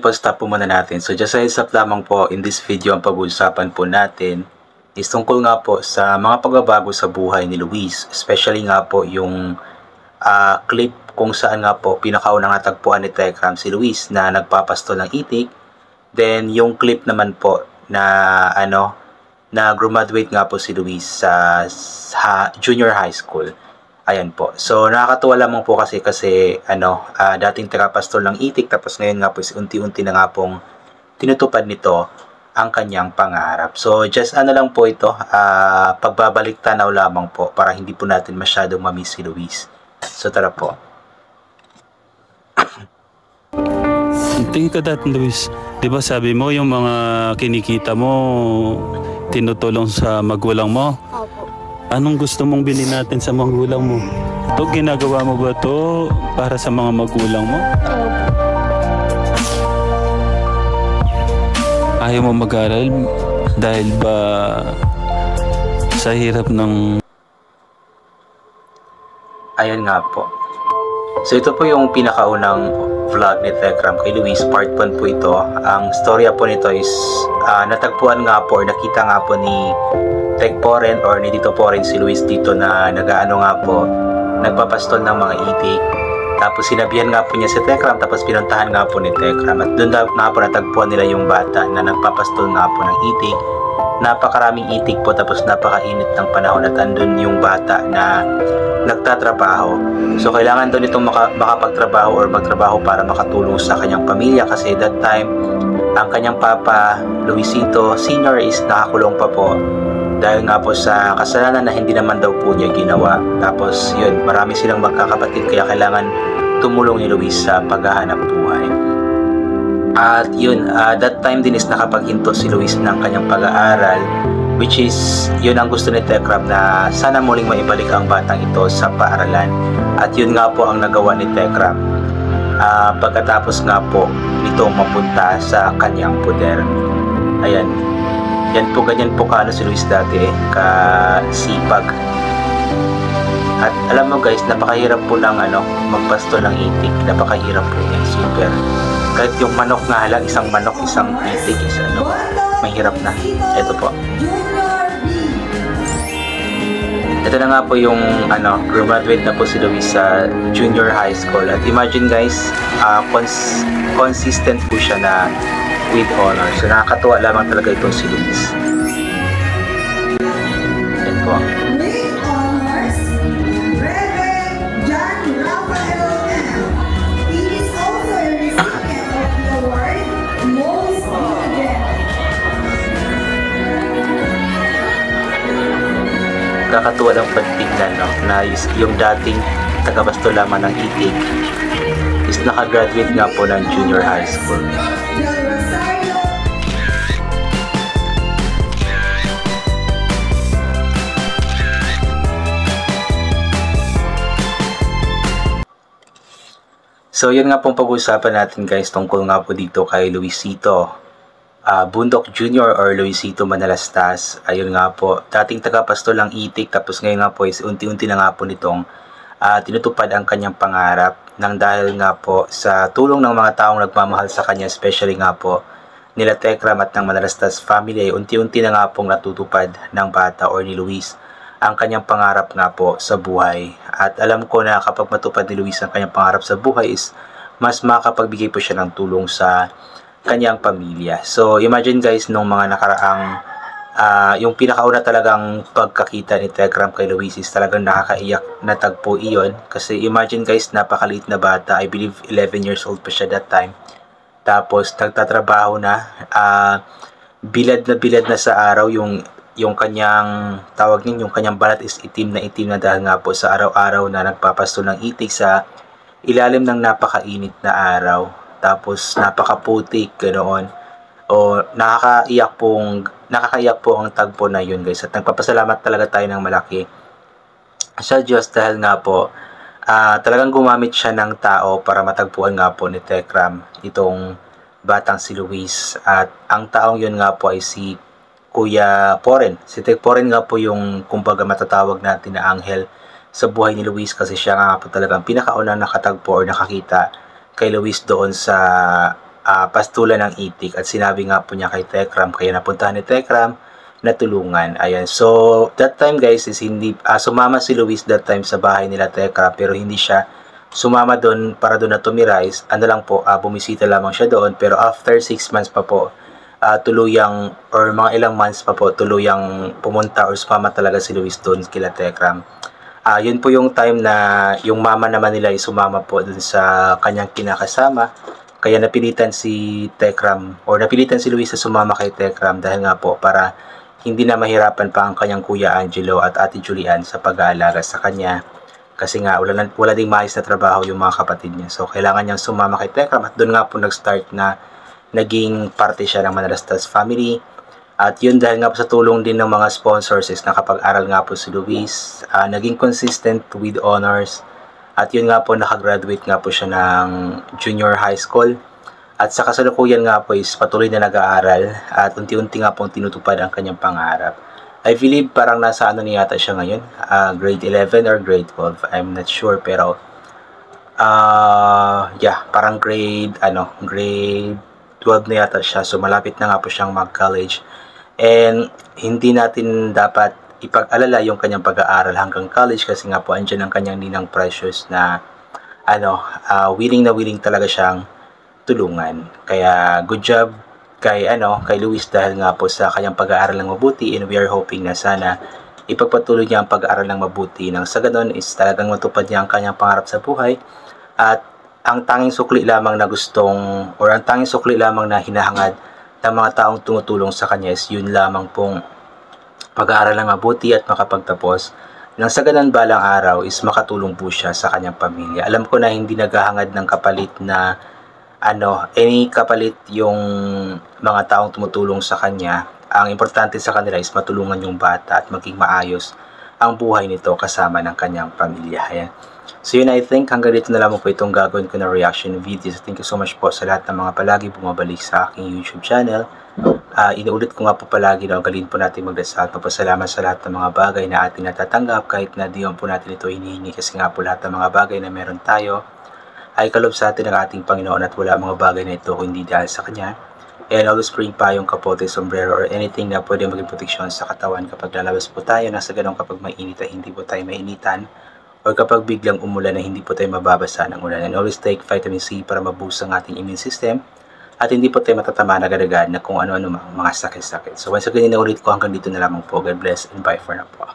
po, stop po muna natin. So just a heads up lamang po, in this video ang pag-uusapan po natin is tungkol nga po sa mga pagbabago sa buhay ni Luis. Especially nga po yung clip kung saan nga po pinakaunang natagpuan ni Tekram si Luis na nagpapastol ng itik. Then yung clip naman po na na graduate nga po si Luis sa junior high school. Ayan po. So nakakatuwa lamang po kasi dating tagapastol ng itik, tapos ngayon nga po unti-unti na nga pong tinutupad nito ang kanyang pangarap. So just lang po ito, pagbabalik tanaw lamang po para hindi po natin masyadong mamiss si Luis. So tara po. Tingin ka dati, Luis, di ba sabi mo yung mga kinikita mo tinutulong sa magulang mo? Opo. Anong gusto mong bilhin natin sa magulang mo? Ito, ginagawa mo ba ito para sa mga magulang mo? Opo. Ayaw mo mag-aral dahil ba sa hirap ng... Ayan nga po. So ito po yung pinakaunang vlog ni Tekram kay Luis, part 1 po ito. Ang storya po nito is natagpuan nga po or nakita nga po ni Tek Poren or ni Tito Poren si Luis dito na nagpapastol ng mga itik. Tapos sinabihan nga po niya si Tekram, tapos pinuntahan nga po ni Tekram at doon nga po natagpuan nila yung bata na nagpapastol nga po ng itik. Napakaraming itik po, tapos napakainit ng panahon at andun yung bata na nagtatrabaho. So kailangan doon itong makapagtrabaho or magtrabaho para makatulong sa kanyang pamilya kasi that time ang kanyang papa Luisito Sr. is nakakulong pa po dahil nga po sa kasalanan na hindi naman daw po niya ginawa. Tapos yun, marami silang magkakapatid kaya kailangan tumulong ni Luis sa paghahanap buhay. At yun, that time din is nakapaghinto si Luis ng kanyang pag-aaral, which is yun ang gusto ni Tekram na sana muling maibalik ang batang ito sa paaralan. At yun nga po ang nagawa ni Tekram pagkatapos nga po nitong mapunta sa kanyang puder. Ayan, ganyan po kaano si Luis dati, kasipag. At alam mo guys, napakahirap po ng magpasto ng itik. Napakahirap po yan, super. Kahit yung manok nga lang, isang manok, isang itik is mahirap na. Ito po. Ito na nga po yung graduate na po si Luis sa junior high school. At imagine guys, consistent po siya na with honor. So nakakatuwa lamang talaga itong si Luis. Yan po. Kakatuwa lang pagtignan na yung dating tagabasto lamang ng itik is nakagraduate nga po ng junior high school. So yun nga pong pag-uusapan natin guys tungkol nga po dito kay Luisito Bundok Jr. or Luisito Manalastas. Ayun nga po, dating tagapastol ng itik, tapos ngayon nga po is unti-unti na nga po nitong tinutupad ang kanyang pangarap nang dahil nga po sa tulong ng mga taong nagmamahal sa kanya, especially nga po nila Tekram at ng Manalastas family, ay unti-unti na nga pong natutupad ng bata or ni Luis ang kanyang pangarap nga po sa buhay. At alam ko na kapag matupad ni Luis ang kanyang pangarap sa buhay is mas makapagbigay po siya ng tulong sa kanyang pamilya. So imagine guys, nung mga nakaraang yung pinakauna talagang pagkakita ni Tekram kay Luis is talagang nakakaiyak na tagpo iyon. Kasi imagine guys, napakaliit na bata, I believe 11 years old pa siya that time. Tapos nagtatrabaho na, bilad na sa araw, yung kanyang tawag yung kanyang balat is itim na dahil nga po sa araw-araw na nagpapastol ng itik sa ilalim ng napakainit na araw. Tapos napakaputik ganoon. O nakakaiyak po ang tagpo na yun guys. At nagpapasalamat talaga tayo ng malaki sa Diyos dahil nga po talagang gumamit siya ng tao para matagpuan nga po ni Tekram itong batang si Luis. At ang taong yun nga po ay si Kuya Poren. Si Tek Poren nga po yung kumbaga matatawag natin na anghel sa buhay ni Luis, kasi siya nga po talagang pinakaunang nakatagpo o nakakita kay Luis doon sa pastulan ng itik at sinabi nga po niya kay Tekram, kaya napuntahan ni Tekram na tulungan. Ayan. So, that time guys is hindi, sumama si Luis that time sa bahay nila Tekram, pero hindi siya sumama doon para doon na tumirize. Ano lang po, bumisita lamang siya doon, pero after 6 months pa po, tuluyang, or mga ilang months pa po, tuluyang pumunta or sumama talaga si Luis doon kila Tekram. Yun po yung time na yung mama naman nila ay sumama po doon sa kanyang kinakasama. Kaya napilitan si Tekram or napilitan si Luis na sumama kay Tekram dahil nga po para hindi na mahirapan pa ang kanyang Kuya Angelo at Ate Julian sa pag-aalaga sa kanya. Kasi nga wala ding maayos na trabaho yung mga kapatid niya. So kailangan niyang sumama kay Tekram at doon nga po nag-start na naging parte siya ng Manalastas family. At yun dahil nga po sa tulong din ng mga sponsors is nakapag-aral nga po si Luis, naging consistent with honors. At yun nga po, nakagraduate nga po siya ng junior high school. At sa kasalukuyan nga po is patuloy na nag-aaral at unti-unti nga po tinutupad ang kanyang pangarap. I believe parang nasa ano niya yata siya ngayon, grade 11 or grade 12, I'm not sure, pero parang grade 12 na yata siya. So malapit na nga po siyang mag-college. And hindi natin dapat ipag-alala yung kanyang pag-aaral hanggang college kasi nga po andyan ang kanyang ninang Precious na willing na willing talaga siyang tulungan. Kaya good job kay Luis dahil nga po sa kanyang pag-aaral ng mabuti, and we are hoping na sana ipagpatuloy niya ang pag-aaral ng mabuti nang sa ganun is talagang matupad niya ang kanyang pangarap sa buhay. At ang tanging sukli lamang na hinahangad ng mga taong tumutulong sa kanya is yun lamang pong pag-aaral ng mabuti at makapagtapos nang sa ganun balang araw is makatulong po siya sa kanyang pamilya. Alam ko na hindi naghahangad ng kapalit na any kapalit yung mga taong tumutulong sa kanya. Ang importante sa kanila is matulungan yung bata at maging maayos ang buhay nito kasama ng kanyang pamilya. Ayan. So yun, I think hanggang dito na lamang po itong gagawin ko na reaction video. So thank you so much po sa lahat ng mga palagi bumabalik sa aking YouTube channel. Inuulit ko nga po palagi na galing po natin magdasal. Papasalamat sa lahat ng mga bagay na ating natatanggap kahit na di po natin ito hinihingi, kasi nga po lahat ng mga bagay na meron tayo ay kalob sa atin ng ating Panginoon at wala mga bagay na ito kundi dahil sa Kanya. And always bring payong, kapote, sombrero or anything na pwede maging proteksyon sa katawan kapag lalabas po tayo. Nasa ganun kapag mainit ay hindi po tayo mainitan, or kapag biglang umulan na hindi po tayo mababasa ng ulan. And always take vitamin C para maboost ang ating immune system at hindi po tayo matatamaan agad-agad na kung ano-ano mga sakit-sakit. So once again, inaulit ko hanggang dito na lamang po. God bless and bye for now po.